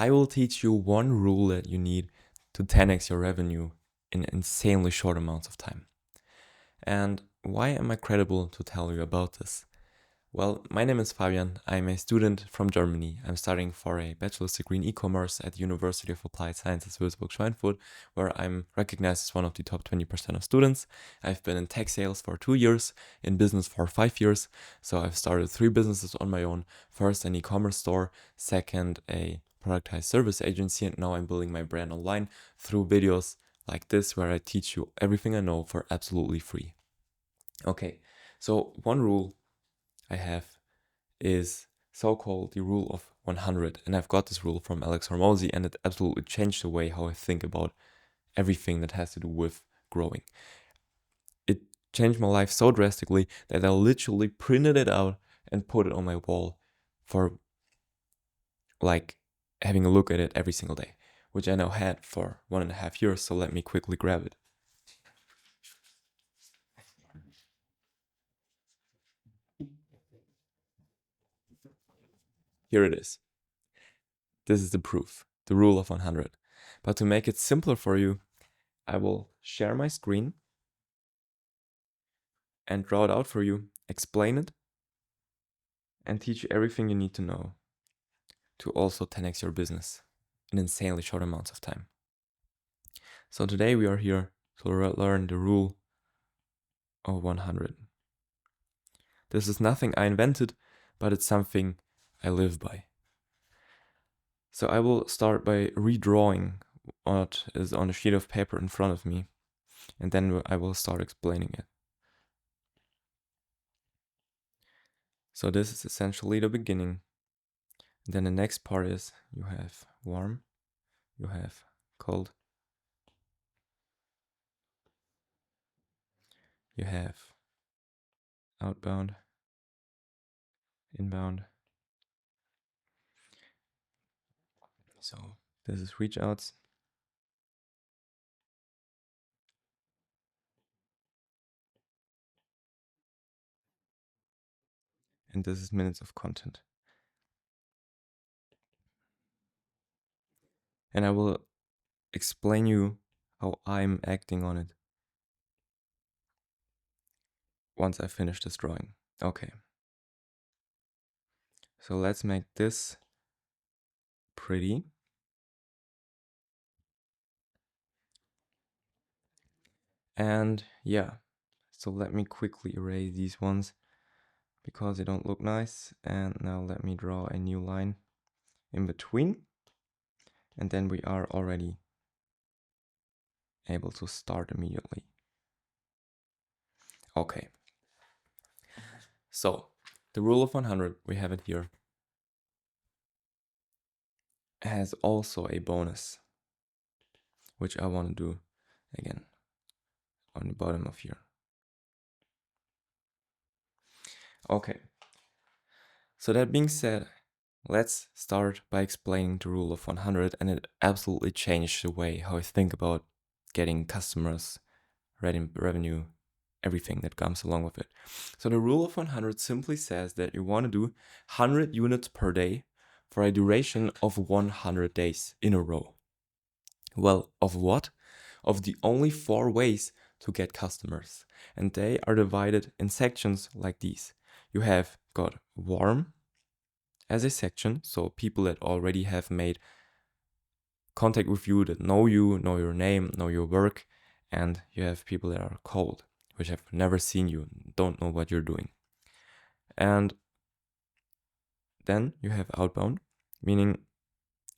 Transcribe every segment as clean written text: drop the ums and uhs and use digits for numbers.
I will teach you one rule that you need to 10x your revenue in insanely short amounts of time. And why am I credible to tell you about this? Well, my name is Fabian. I'm a student from Germany. I'm studying for a bachelor's degree in e-commerce at the University of Applied Sciences Würzburg-Schweinfurt, where I'm recognized as one of the top 20% of students. I've been in tech sales for 2 years, in business for 5 years. So I've started 3 businesses on my own. First, an e-commerce store. Second, a productized service agency. And now I'm building my brand online through videos like this, where I teach you everything I know for absolutely free. Okay, so one rule I have is so-called the rule of 100, and I've got this rule from Alex Hormozy, and it absolutely changed the way how I think about everything that has to do with growing. It changed my life so drastically that I literally printed it out and put it on my wall for like having a look at it every single day, which I now had for 1.5 years. So let me quickly grab it. Here it is. This is the proof, the rule of 100. But to make it simpler for you, I will share my screen and draw it out for you, explain it, and teach you everything you need to know to also 10x your business in insanely short amounts of time. So today we are here to learn the rule of 100. This is nothing I invented, but it's something I live by. So I will start by redrawing what is on a sheet of paper in front of me, and then I will start explaining it. So this is essentially the beginning. And then the next part is you have warm, you have cold, you have outbound, inbound. So this is reach outs. And this is minutes of content. And I will explain you how I'm acting on it once I finish this drawing. Okay. So let's make this pretty. And yeah, so let me quickly erase these ones because they don't look nice. And now let me draw a new line in between. And then we are already able to start immediately. Okay. So the rule of 100, we have it here, has also a bonus, which I want to do again on the bottom of here. Okay. So that being said, let's start by explaining the rule of 100, and it absolutely changed the way how I think about getting customers, revenue, everything that comes along with it. So the rule of 100 simply says that you want to do 100 units per day for a duration of 100 days in a row. Well, of what? Of the only 4 ways to get customers. And they are divided in sections like these. You have got warm as a section, so people that already have made contact with you, that know you, know your name, know your work, and you have people that are cold, which have never seen you, don't know what you're doing. And then you have outbound, meaning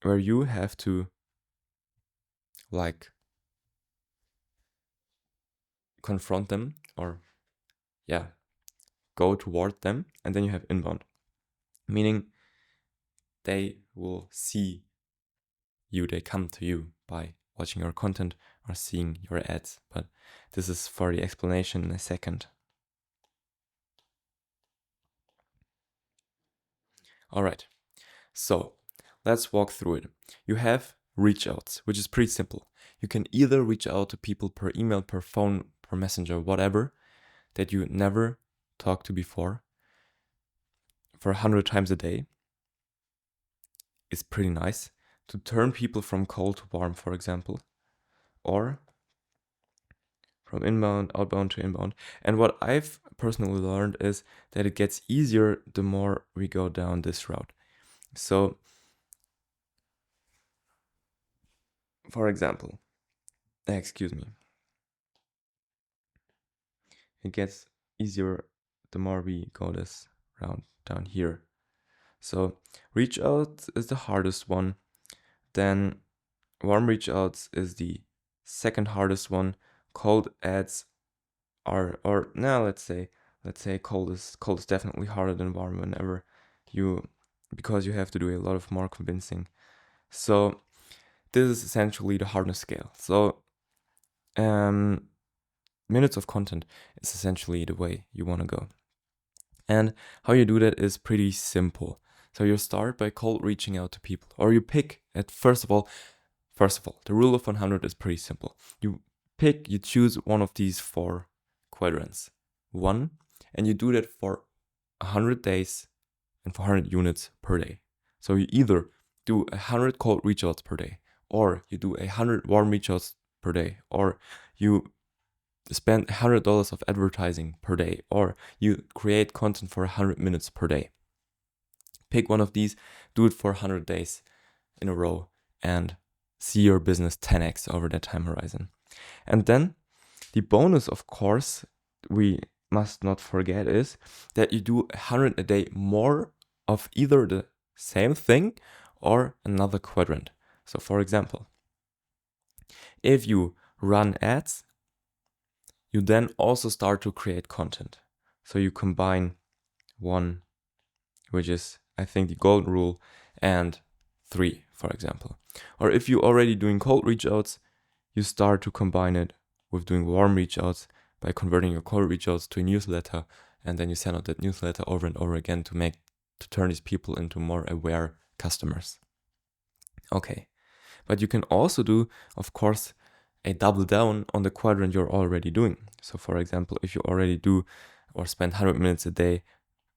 where you have to like confront them or go toward them. And then you have inbound, meaning they will see you, they come to you by watching your content or seeing your ads. But this is for the explanation in a second. All right, so let's walk through it. You have reach outs, which is pretty simple. You can either reach out to people per email, per phone, per messenger, whatever, that you never talked to before for 100 times a day. It's pretty nice to turn people from cold to warm, for example, or from outbound to inbound. And what I've personally learned is that it gets easier the more we go down this route. So, for example, excuse me, it gets easier the more we go this route down here. So, reach out is the hardest one. Then warm reach outs is the second hardest one. Cold ads are, or now let's say cold is definitely harder than warm because you have to do a lot of more convincing. So this is essentially the hardness scale. So minutes of content is essentially the way you want to go. And how you do that is pretty simple. So you start by cold reaching out to people, or you pick at first of all, the rule of 100 is pretty simple. You choose one of these 4 quadrants. And you do that for 100 days and for 100 units per day. So you either do 100 cold reach outs per day, or you do 100 warm reach outs per day, or you spend $100 of advertising per day, or you create content for 100 minutes per day. Pick one of these, do it for 100 days in a row, and see your business 10x over that time horizon. And then the bonus, of course, we must not forget is that you do 100 a day more of either the same thing or another quadrant. So for example, if you run ads, you then also start to create content. So you combine 1, which is I think the golden rule, and 3, for example. Or if you're already doing cold reach outs, you start to combine it with doing warm reach outs by converting your cold reach outs to a newsletter, and then you send out that newsletter over and over again to turn these people into more aware customers. Okay, but you can also do, of course, a double down on the quadrant you're already doing. So for example, if you already do or spend 100 minutes a day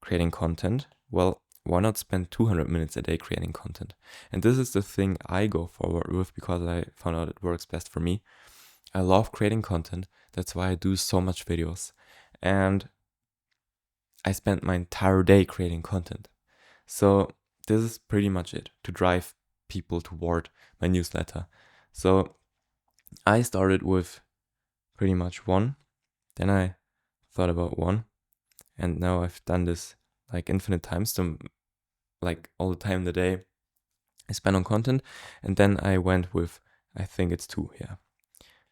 creating content, well, why not spend 200 minutes a day creating content? And this is the thing I go forward with because I found out it works best for me. I love creating content. That's why I do so much videos. And I spent my entire day creating content. So this is pretty much it to drive people toward my newsletter. So I started with pretty much 1. Then I thought about 1. And now I've done this like infinite times, so like all the time in the day I spend on content. And then I went with, I think it's 2, yeah.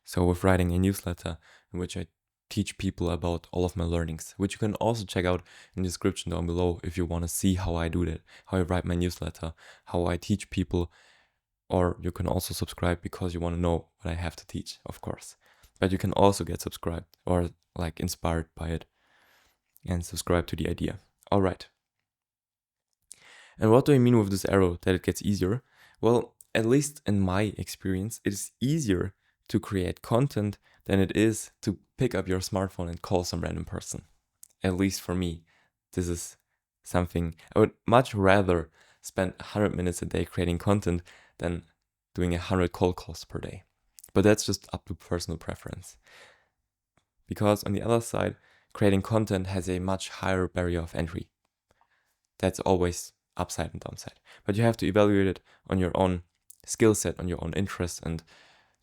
So with writing a newsletter in which I teach people about all of my learnings, which you can also check out in the description down below if you want to see how I do that, how I write my newsletter, how I teach people. Or you can also subscribe because you want to know what I have to teach, of course. But you can also get subscribed or like inspired by it and subscribe to the idea. All right. And what do I mean with this arrow that it gets easier? Well, at least in my experience, it is easier to create content than it is to pick up your smartphone and call some random person. At least for me, this is something I would much rather spend 100 minutes a day creating content than doing 100 cold calls per day. But that's just up to personal preference. Because on the other side, creating content has a much higher barrier of entry. That's always upside and downside. But you have to evaluate it on your own skill set, on your own interests, and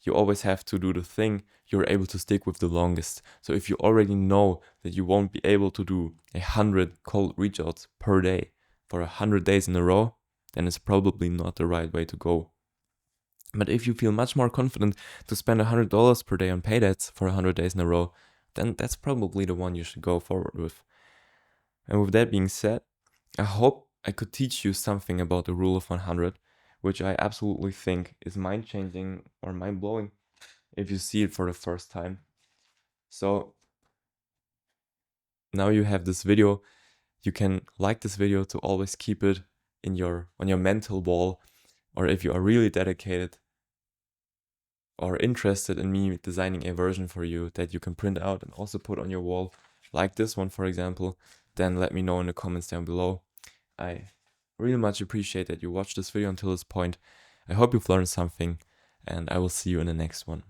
you always have to do the thing you're able to stick with the longest. So if you already know that you won't be able to do 100 cold reach outs per day for 100 days in a row, then it's probably not the right way to go. But if you feel much more confident to spend $100 per day on paid ads for 100 days in a row, then that's probably the one you should go forward with. And with that being said, I hope I could teach you something about the rule of 100, which I absolutely think is mind-changing or mind-blowing if you see it for the first time. So now you have this video. You can like this video to always keep it on your mental wall, or if you are really dedicated or interested in me designing a version for you that you can print out and also put on your wall, like this one for example, then let me know in the comments down below. I really much appreciate that you watched this video until this point. I hope you've learned something, and I will see you in the next one.